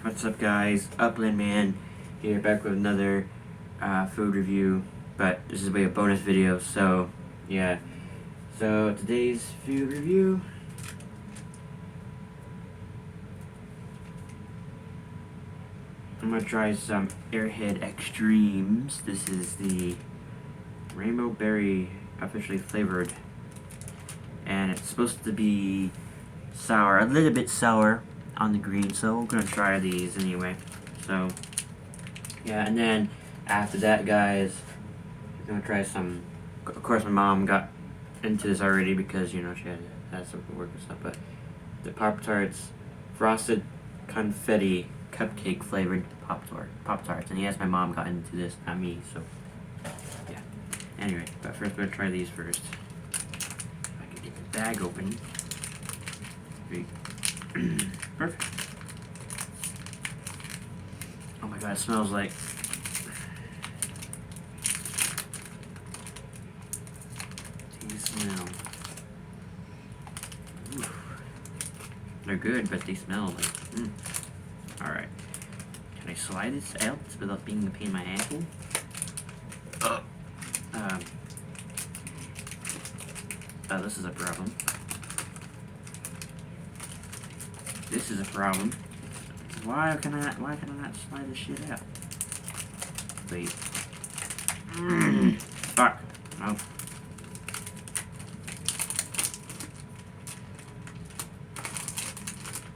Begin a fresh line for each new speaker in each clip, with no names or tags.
What's up, guys? Upland Man here, back with another food review, but this is a bonus video, so yeah. So today's food review, I'm gonna try some Airhead Extremes. This is the rainbow berry, officially flavored, and it's supposed to be sour, a little bit sour on the green, so we're gonna try these anyway. So yeah, and then after that, guys, we're gonna try some. Of course, my mom got into this already because, you know, she had some work and stuff. But the Pop-Tarts, frosted confetti cupcake flavored Pop-Tarts, and yes, my mom got into this, not me. So yeah. Anyway, but first we're gonna try these first. If I can get the bag open. Perfect. Oh my god, it smells like. You smell. Oof. They're good, but they smell like. Alright. Can I slide this out without being a pain in my asshole? This is a problem. This is a problem. Why can I not slide this shit out? Wait. Fuck. Oh.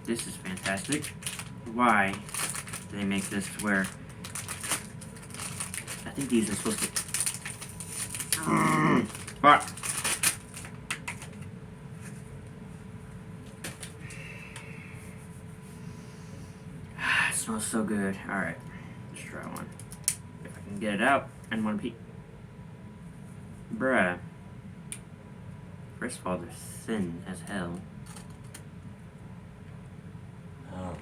This is fantastic. Why do they make this to where I think these are supposed to. Fuck. It smells so good. Alright. Let's try one. If I can get it out in one piece. Bruh. First of all, they're thin as hell.
Oh.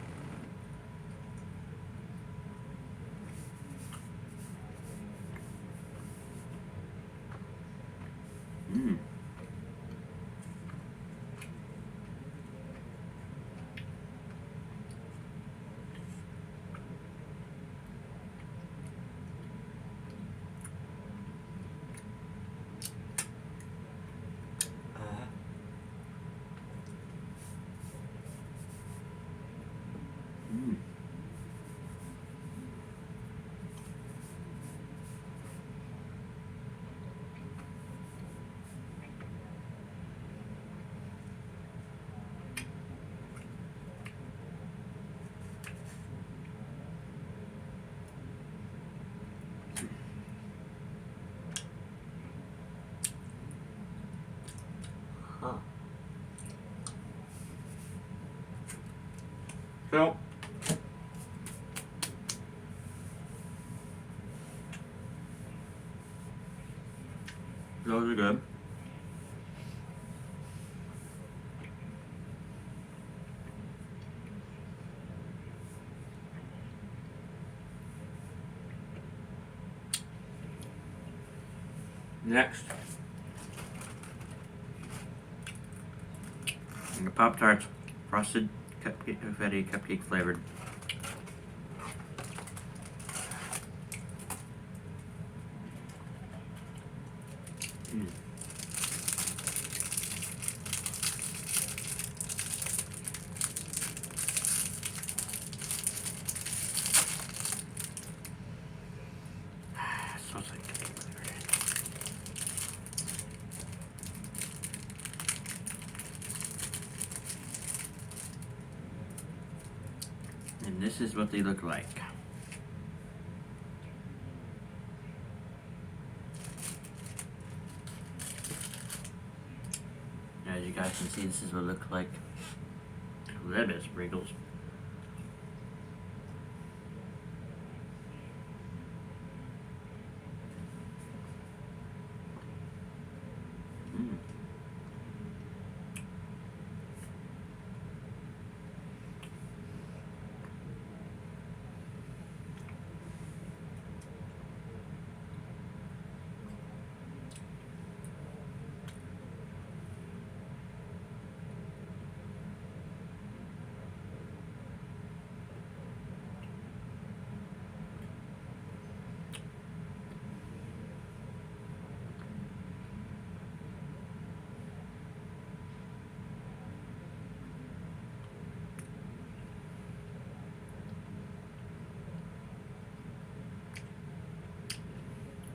Huh.
So, those are good. Next, the Pop-Tarts, frosted confetti cupcake flavored. Smells like cake. And this is what they look like. As you guys can see, this is what it looks like. A little bit of sprinkles.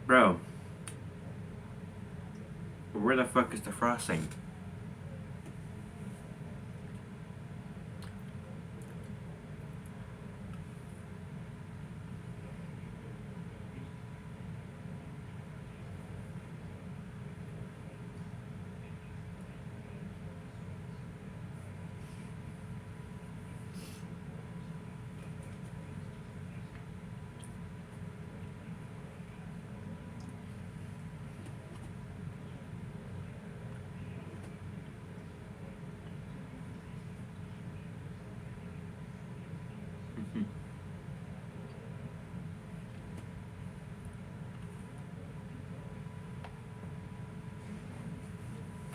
Bro, where the fuck is the frosting?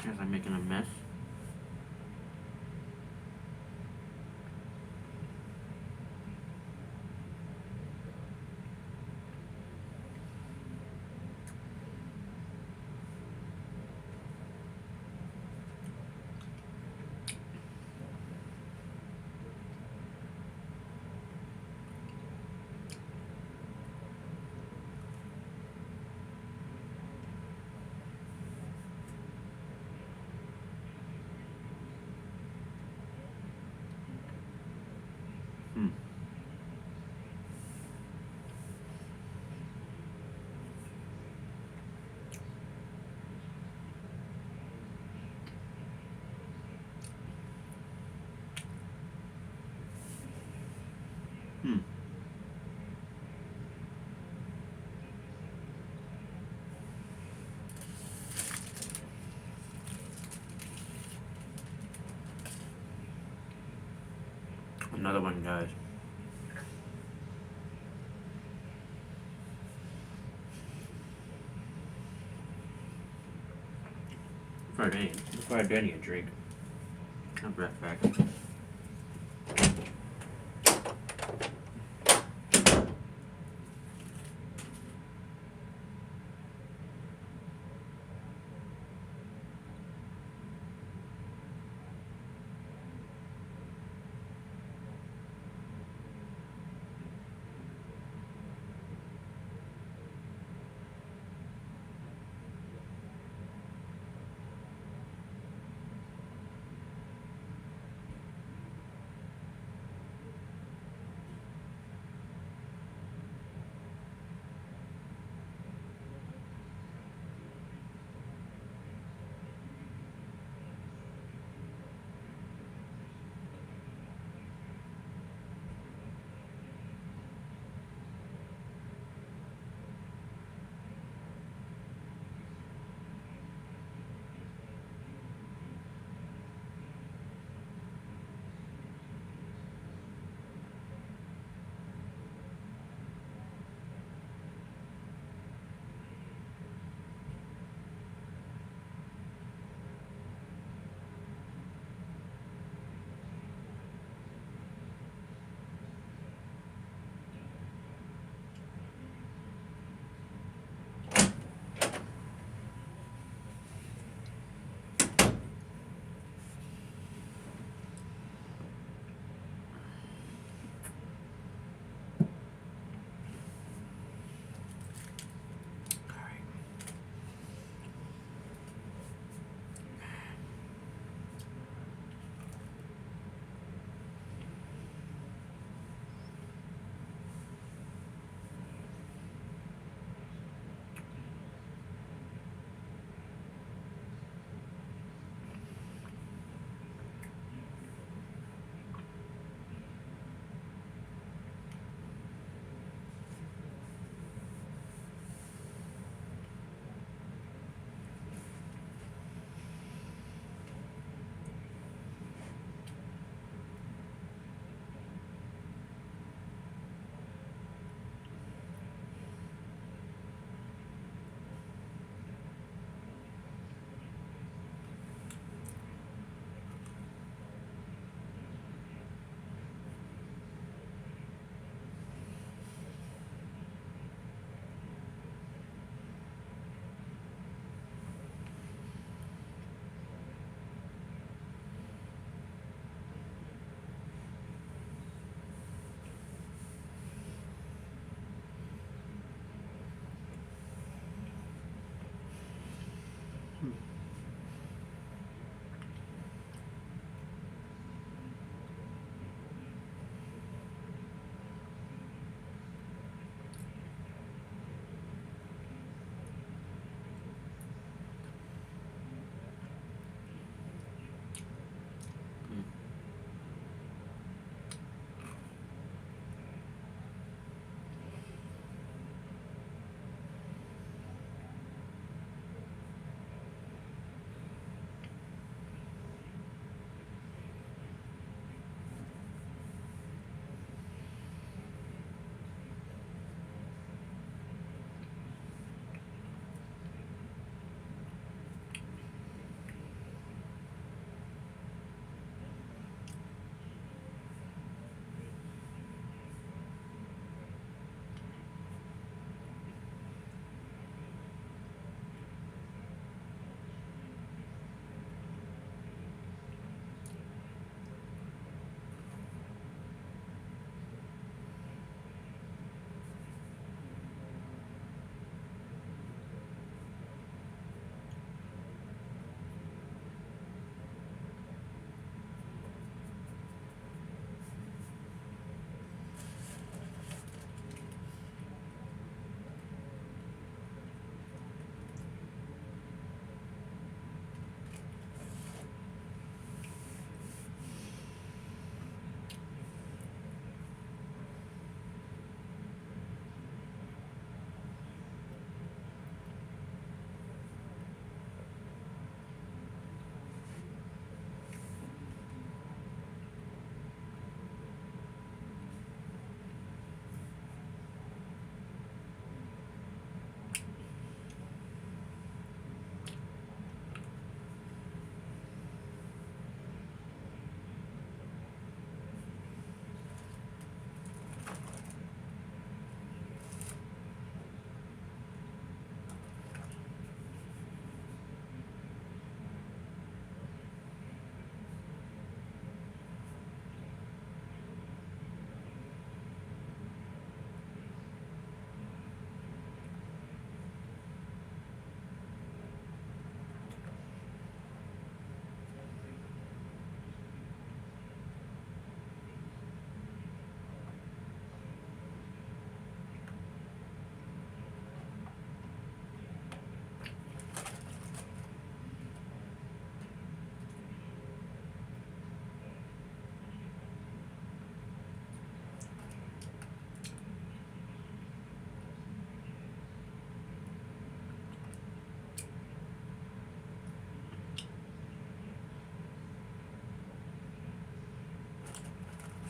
Guess I'm making a mess. Hmm. Hmm. Another one, guys. Before I do any a drink. I'll be right back.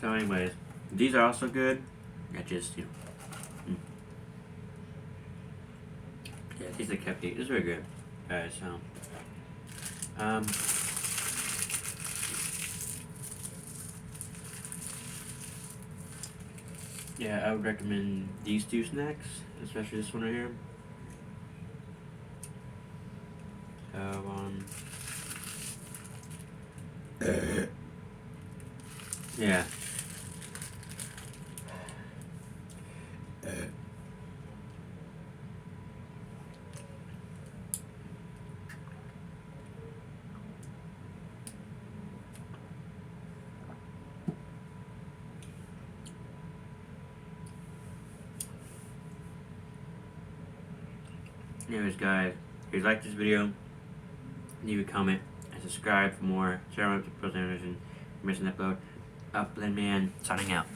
So anyways, these are also good. I just, you know. Yeah, these are kept. It's very good. Alright, so. Yeah, I would recommend these two snacks, especially this one right here. So, yeah. Anyways, guys, if you like this video, leave a comment and subscribe for more. Share with the person who's missing an upload. Upland Man signing out.